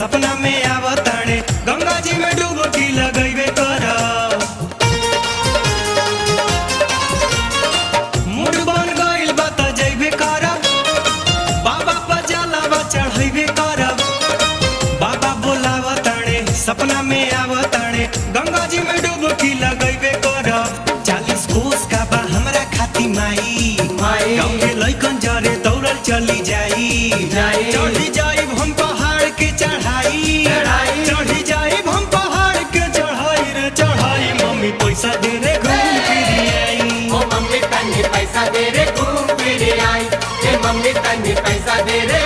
सपना में आवताणे गंगा जी में डुबकी लगैबे कर। मूड बन गइल बा त जइबे कर, बाबा पर जलावा चढ़ैबे कर। बाबा बोलावताणे सपना में आवताणे गंगा जी में डुबकी लगैबे कर। 40 कोस का बा हमरा खाती माई, गाँव के लइकन जरे दौड़ल चली जाई। चढ़ी जाइब हम पहाड़ के चढ़ाई, चढ़ी जाइब हम पहाड़ के चढ़ाई रे चढ़ाई। मम्मी पैसा दे रे घूम फिर आई, ओ मम्मी तन्नी पैसा दे रे घूम फिर आई, ए मम्मी तन्नी पैसा दे रे